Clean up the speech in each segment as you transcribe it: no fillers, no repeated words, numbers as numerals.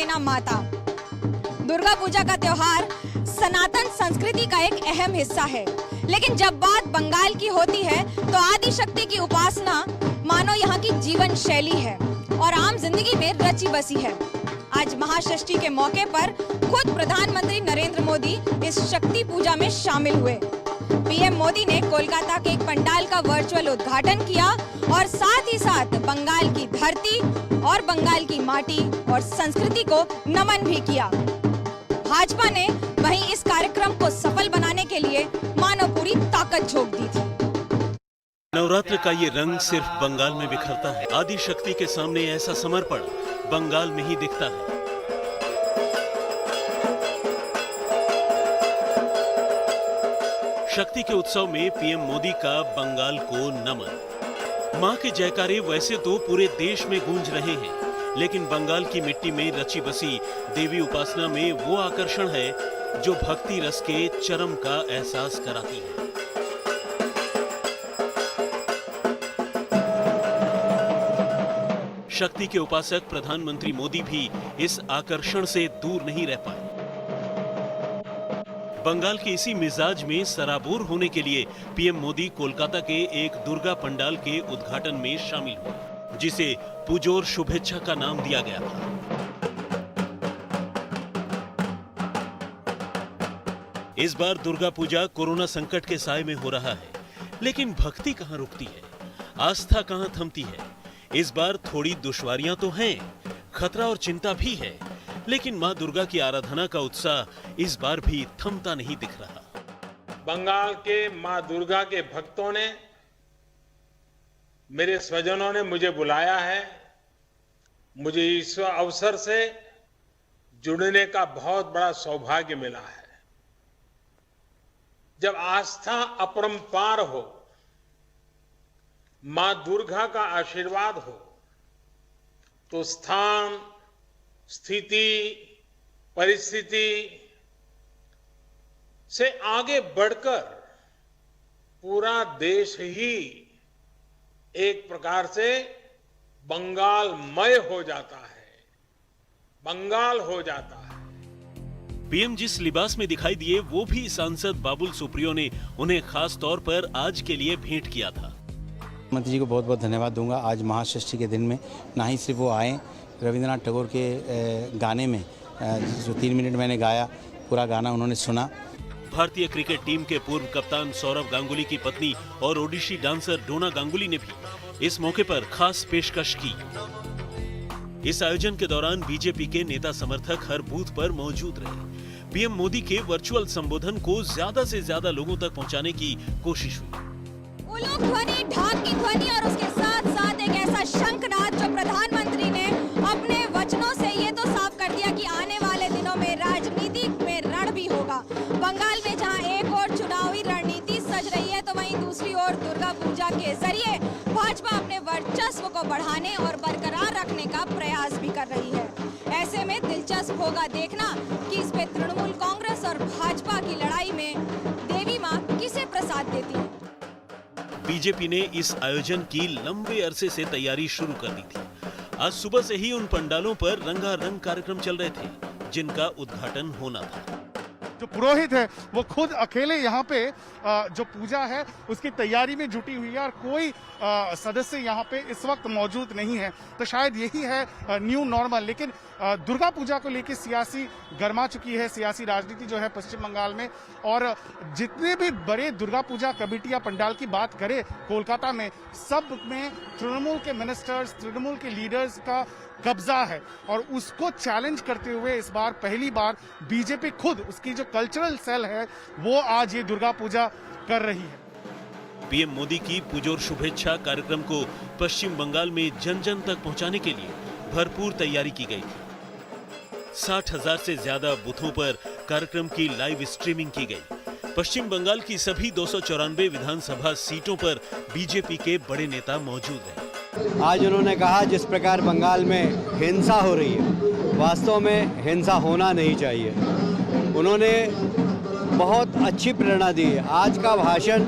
देना माता। दुर्गा पूजा का त्योहार सनातन संस्कृति का एक अहम हिस्सा है, लेकिन जब बात बंगाल की होती है तो आदि शक्ति की उपासना मानो यहाँ की जीवन शैली है और आम जिंदगी में रची बसी है। आज महाषष्ठी के मौके पर खुद प्रधानमंत्री नरेंद्र मोदी इस शक्ति पूजा में शामिल हुए। पीएम मोदी ने कोलकाता के एक पंडाल का वर्चुअल उद्घाटन किया और साथ ही साथ बंगाल की धरती और बंगाल की माटी और संस्कृति को नमन भी किया। भाजपा ने वहीं इस कार्यक्रम को सफल बनाने के लिए मानो पूरी ताकत झोंक दी थी। नवरात्र का ये रंग सिर्फ बंगाल में बिखरता है। आदि शक्ति के सामने ऐसा समर्पण बंगाल में ही दिखता है। शक्ति के उत्सव में पीएम मोदी का बंगाल को नमन। मां के जयकारे वैसे तो पूरे देश में गूंज रहे हैं, लेकिन बंगाल की मिट्टी में रची बसी देवी उपासना में वो आकर्षण है जो भक्ति रस के चरम का एहसास कराती है। शक्ति के उपासक प्रधानमंत्री मोदी भी इस आकर्षण से दूर नहीं रह पाए। बंगाल के इसी मिजाज में सराबोर होने के लिए पीएम मोदी कोलकाता के एक दुर्गा पंडाल के उद्घाटन में शामिल हुए, जिसे पुजोर शुभेच्छा का नाम दिया गया था। इस बार दुर्गा पूजा कोरोना संकट के साए में हो रहा है, लेकिन भक्ति कहां रुकती है, आस्था कहां थमती है। इस बार थोड़ी दुश्वारियां तो हैं, खतरा और चिंता भी है, लेकिन मां दुर्गा की आराधना का उत्साह इस बार भी थमता नहीं दिख रहा। बंगाल के मां दुर्गा के भक्तों ने, मेरे स्वजनों ने मुझे बुलाया है। मुझे इस अवसर से जुड़ने का बहुत बड़ा सौभाग्य मिला है। जब आस्था अपरंपार हो, मां दुर्गा का आशीर्वाद हो, तो स्थान, स्थिति, परिस्थिति से आगे बढ़कर पूरा देश ही एक प्रकार से बंगालमय हो जाता है, बंगाल हो जाता है। पीएम जिस लिबास में दिखाई दिए वो भी सांसद बाबुल सुप्रियो ने उन्हें खास तौर पर आज के लिए भेंट किया था। मंत्री जी को बहुत बहुत धन्यवाद दूंगा। आज महाषष्ठी के दिन में ना ही सिर्फ वो आए, रविंद्रनाथ टैगोर के गाने में जो 3 मिनट मैंने गाया, पूरा गाना उन्होंने सुना। भारतीय क्रिकेट टीम के पूर्व कप्तान सौरव गांगुली की पत्नी और ओडिशी डांसर डोना गांगुली ने भी इस मौके पर खास पेशकश की। इस आयोजन के दौरान बीजेपी के नेता समर्थक हर बूथ पर मौजूद रहे। पीएम मोदी के वर्चुअल संबोधन को ज्यादा से ज्यादा लोगों तक पहुंचाने की कोशिश हुई। उलोक ध्वनि, ढाक की ध्वनि और उसके साथ साथ एक ऐसा शंखनाद जो प्रधानमंत्री ने अपने वचनों से ये तो साफ कर दिया कि आने वाले दिनों में राजनीति में रण भी होगा। बंगाल में जहां एक ओर चुनावी रणनीति सज रही है, तो वहीं दूसरी ओर दुर्गा पूजा के जरिए भाजपा अपने वर्चस्व को बढ़ाने और बरकरार रखने का प्रयास भी कर रही है। ऐसे में दिलचस्प होगा देखना कि इस पे तृणमूल कांग्रेस और भाजपा की लड़ाई में देवी मां किसे प्रसाद देती है। बीजेपी ने इस आयोजन की लंबे अरसे से तैयारी शुरू कर दी थी। आज सुबह से ही उन पंडालों पर रंगारंग कार्यक्रम चल रहे थे, जिनका उद्घाटन होना था। जो पुरोहित है वो खुद अकेले यहाँ पे जो पूजा है उसकी तैयारी में जुटी हुई है और कोई सदस्य यहाँ पे इस वक्त मौजूद नहीं है। तो शायद यही है न्यू नॉर्मल। लेकिन दुर्गा पूजा को लेकर सियासी गर्मा चुकी है, सियासी राजनीति जो है पश्चिम बंगाल में। और जितने भी बड़े दुर्गा पूजा कमेटी या पंडाल की बात करें कोलकाता में, सब में तृणमूल के मिनिस्टर्स, तृणमूल के लीडर्स का कब्जा है। और उसको चैलेंज करते हुए इस बार पहली बार बीजेपी खुद, उसकी जो कल्चरल सेल है, वो आज ये दुर्गा पूजा कर रही है। पीएम मोदी की पुजोर शुभेच्छा कार्यक्रम को पश्चिम बंगाल में जन जन तक पहुंचाने के लिए भरपूर तैयारी की गई थी। 60,000 से ज्यादा बूथों पर कार्यक्रम की लाइव स्ट्रीमिंग की गई। पश्चिम बंगाल की सभी 294 विधानसभा सीटों पर बीजेपी के बड़े नेता मौजूद हैं। आज उन्होंने कहा जिस प्रकार बंगाल में हिंसा हो रही है, वास्तव में हिंसा होना नहीं चाहिए। उन्होंने बहुत अच्छी प्रेरणा दी है। आज का भाषण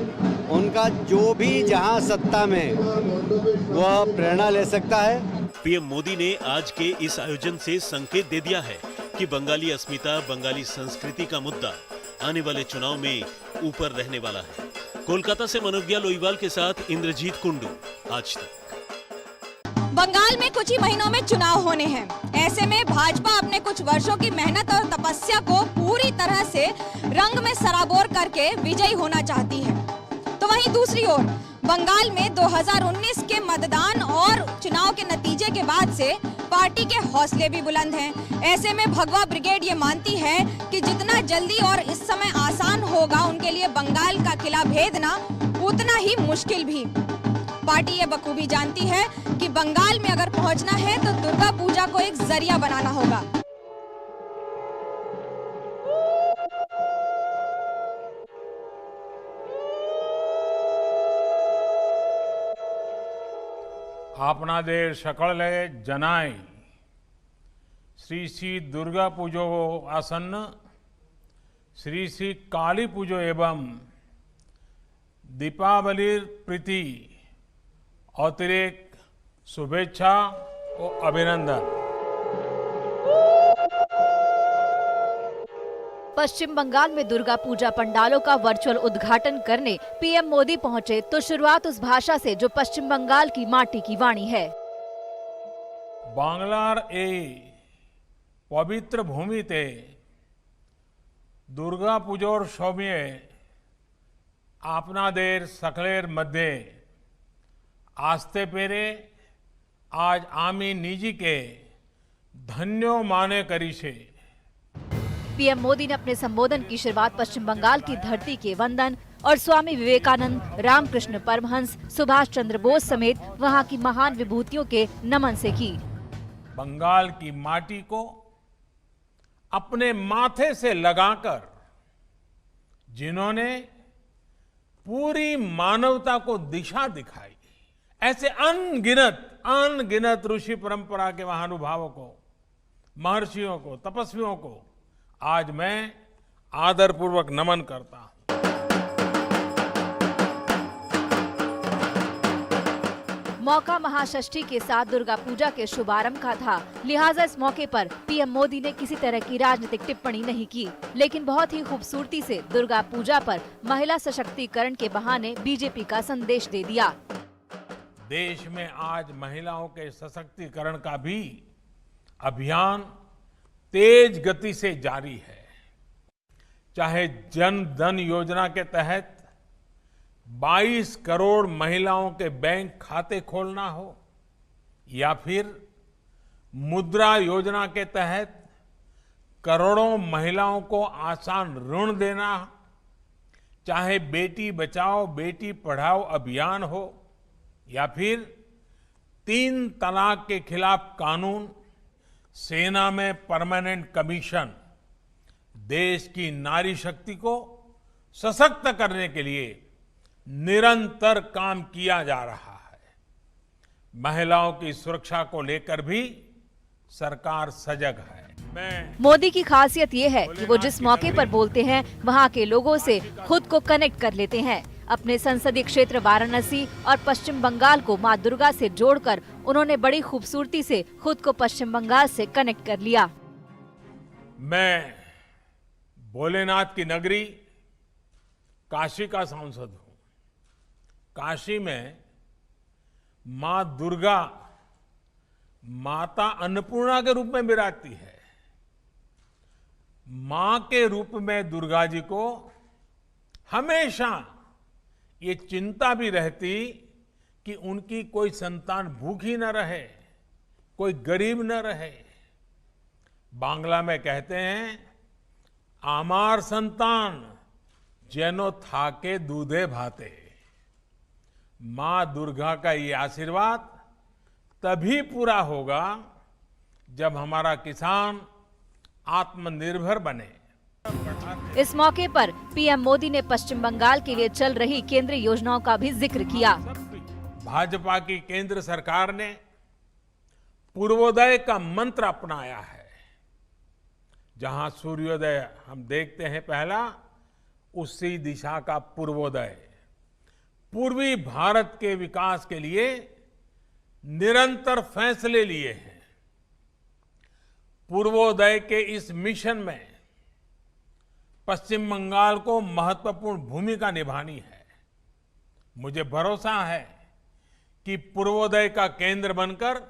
उनका जो भी जहां सत्ता में वह प्रेरणा ले सकता है। पीएम मोदी ने आज के इस आयोजन से संकेत दे दिया है कि बंगाली अस्मिता, बंगाली संस्कृति का मुद्दा आने वाले चुनाव में ऊपर रहने वाला है। कोलकाता से मनोज्ञा लोईवाल के साथ इंद्रजीत कुंडू, आज तक। बंगाल में कुछ ही महीनों में चुनाव होने हैं। ऐसे में भाजपा अपने कुछ वर्षों की मेहनत और तपस्या को पूरी तरह से रंग में सराबोर करके विजयी होना चाहती है। तो वहीं दूसरी ओर बंगाल में 2019 के मतदान और चुनाव के नतीजे के बाद से पार्टी के हौसले भी बुलंद हैं। ऐसे में भगवा ब्रिगेड ये मानती है कि जितना जल्दी और इस समय आसान होगा उनके लिए बंगाल का किला भेदना, उतना ही मुश्किल भी। पार्टी ये बखूबी जानती है कि बंगाल में अगर पहुंचना है तो दुर्गा पूजा को एक जरिया बनाना होगा। आपनादेर सकले जनाई श्री श्री दुर्गा पूजो आसन्न, श्री श्री काली पूजो एवं दीपावलीर प्रीति अतिरिक्त शुभेच्छा और अभिनंदन। पश्चिम बंगाल में दुर्गा पूजा पंडालों का वर्चुअल उद्घाटन करने पीएम मोदी पहुंचे तो शुरुआत उस भाषा से जो पश्चिम बंगाल की माटी की वाणी है। बांग्लार ए पवित्र भूमिते दुर्गा पूजोर समय आपनादेर सकलेर मध्य आस्ते पेरे आज आमी निजी के धन्यो माने करी छे। पीएम मोदी ने अपने संबोधन की शुरुआत पश्चिम बंगाल की धरती के वंदन और स्वामी विवेकानंद, रामकृष्ण परमहंस, सुभाष चंद्र बोस समेत वहां की महान विभूतियों के नमन से की। बंगाल की माटी को अपने माथे से लगाकर जिन्होंने पूरी मानवता को दिशा दिखाई, ऐसे अनगिनत ऋषि परंपरा के महानुभावों को, महर्षियों को, तपस्वियों को आज मैं आदरपूर्वक नमन करता हूं। मौका महाषष्ठी के साथ दुर्गा पूजा के शुभारंभ का था, लिहाजा इस मौके पर पीएम मोदी ने किसी तरह की राजनीतिक टिप्पणी नहीं की, लेकिन बहुत ही खूबसूरती से दुर्गा पूजा पर महिला सशक्तिकरण के बहाने बीजेपी का संदेश दे दिया। देश में आज महिलाओं के सशक्तिकरण का भी अभियान तेज गति से जारी है। चाहे जन धन योजना के तहत 22 करोड़ महिलाओं के बैंक खाते खोलना हो, या फिर मुद्रा योजना के तहत करोड़ों महिलाओं को आसान ऋण देना, चाहे बेटी बचाओ बेटी पढ़ाओ अभियान हो, या फिर 3 तलाक के खिलाफ कानून, सेना में परमानेंट कमीशन, देश की नारी शक्ति को सशक्त करने के लिए निरंतर काम किया जा रहा है। महिलाओं की सुरक्षा को लेकर भी सरकार सजग है। मोदी की खासियत ये है कि वो जिस मौके पर बोलते हैं वहाँ के लोगों से खुद को कनेक्ट कर लेते हैं। अपने संसदीय क्षेत्र वाराणसी और पश्चिम बंगाल को मां दुर्गा से जोड़कर उन्होंने बड़ी खूबसूरती से खुद को पश्चिम बंगाल से कनेक्ट कर लिया। मैं भोलेनाथ की नगरी काशी का सांसद हूं। काशी में मां दुर्गा माता अन्नपूर्णा के रूप में विराजती है। मां के रूप में दुर्गा जी को हमेशा ये चिंता भी रहती कि उनकी कोई संतान भूखी न रहे, कोई गरीब न रहे। बांग्ला में कहते हैं, आमार संतान जेनो थाके दूधे भाते। मां दुर्गा का ये आशीर्वाद तभी पूरा होगा जब हमारा किसान आत्मनिर्भर बने। इस मौके पर पीएम मोदी ने पश्चिम बंगाल के लिए चल रही केंद्रीय योजनाओं का भी जिक्र किया। भाजपा की केंद्र सरकार ने पूर्वोदय का मंत्र अपनाया है। जहां सूर्योदय हम देखते हैं पहला, उसी दिशा का पूर्वोदय। पूर्वी भारत के विकास के लिए निरंतर फैसले लिए हैं। पूर्वोदय के इस मिशन में पश्चिम बंगाल को महत्वपूर्ण भूमिका निभानी है। मुझे भरोसा है कि पूर्वोदय का केंद्र बनकर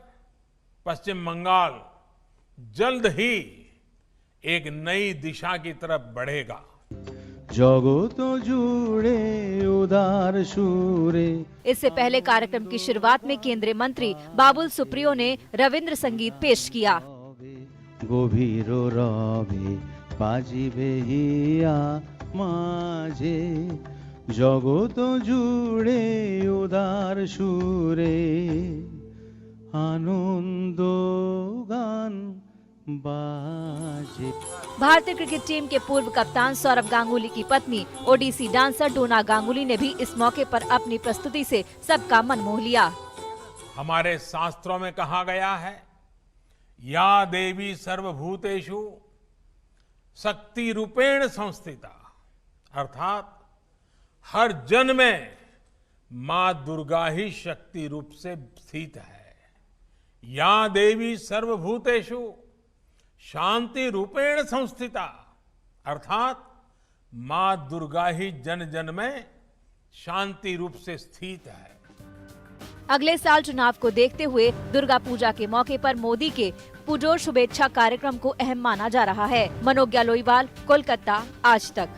पश्चिम बंगाल जल्द ही एक नई दिशा की तरफ बढ़ेगा। जगत जुड़े उदार सुरे। इससे पहले कार्यक्रम की शुरुआत में केंद्रीय मंत्री बाबुल सुप्रियो ने रविंद्र संगीत पेश किया। गभीर रवे बाजिबे हिया माझे जगत जुड़े उदार सुरे आनंद गान बाजे। भारतीय क्रिकेट टीम के पूर्व कप्तान सौरव गांगुली की पत्नी ओडिसी डांसर डोना गांगुली ने भी इस मौके पर अपनी प्रस्तुति से सबका मन मोह लिया। हमारे शास्त्रों में कहा गया है, या देवी सर्वभूतेषु शक्ति रूपेण संस्थिता, अर्थात हर जन में मां दुर्गा ही शक्ति रूप से स्थित है। या देवी सर्वभूतेषु शांति रूपेण संस्थिता, अर्थात मां दुर्गा ही जन जन में शांति रूप से स्थित है। अगले साल चुनाव को देखते हुए दुर्गा पूजा के मौके पर मोदी के पुजोर शुभेच्छा कार्यक्रम को अहम माना जा रहा है। मनोज्ञा लोईवाल, कोलकाता, आज तक।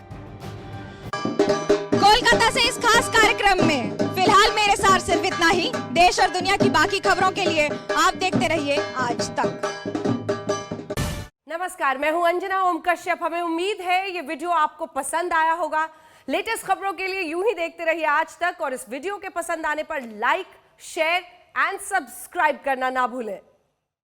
कोलकाता से इस खास कार्यक्रम में फिलहाल मेरे साथ सिर्फ इतना ही। देश और दुनिया की बाकी खबरों के लिए आप देखते रहिए आज तक। नमस्कार, मैं हूं अंजना ओम कश्यप। हमें उम्मीद है ये वीडियो आपको पसंद आया होगा। लेटेस्ट खबरों के लिए यूं ही देखते रहिए आज तक और इस वीडियो के पसंद आने पर लाइक, शेयर एंड सब्सक्राइब करना ना भूलें।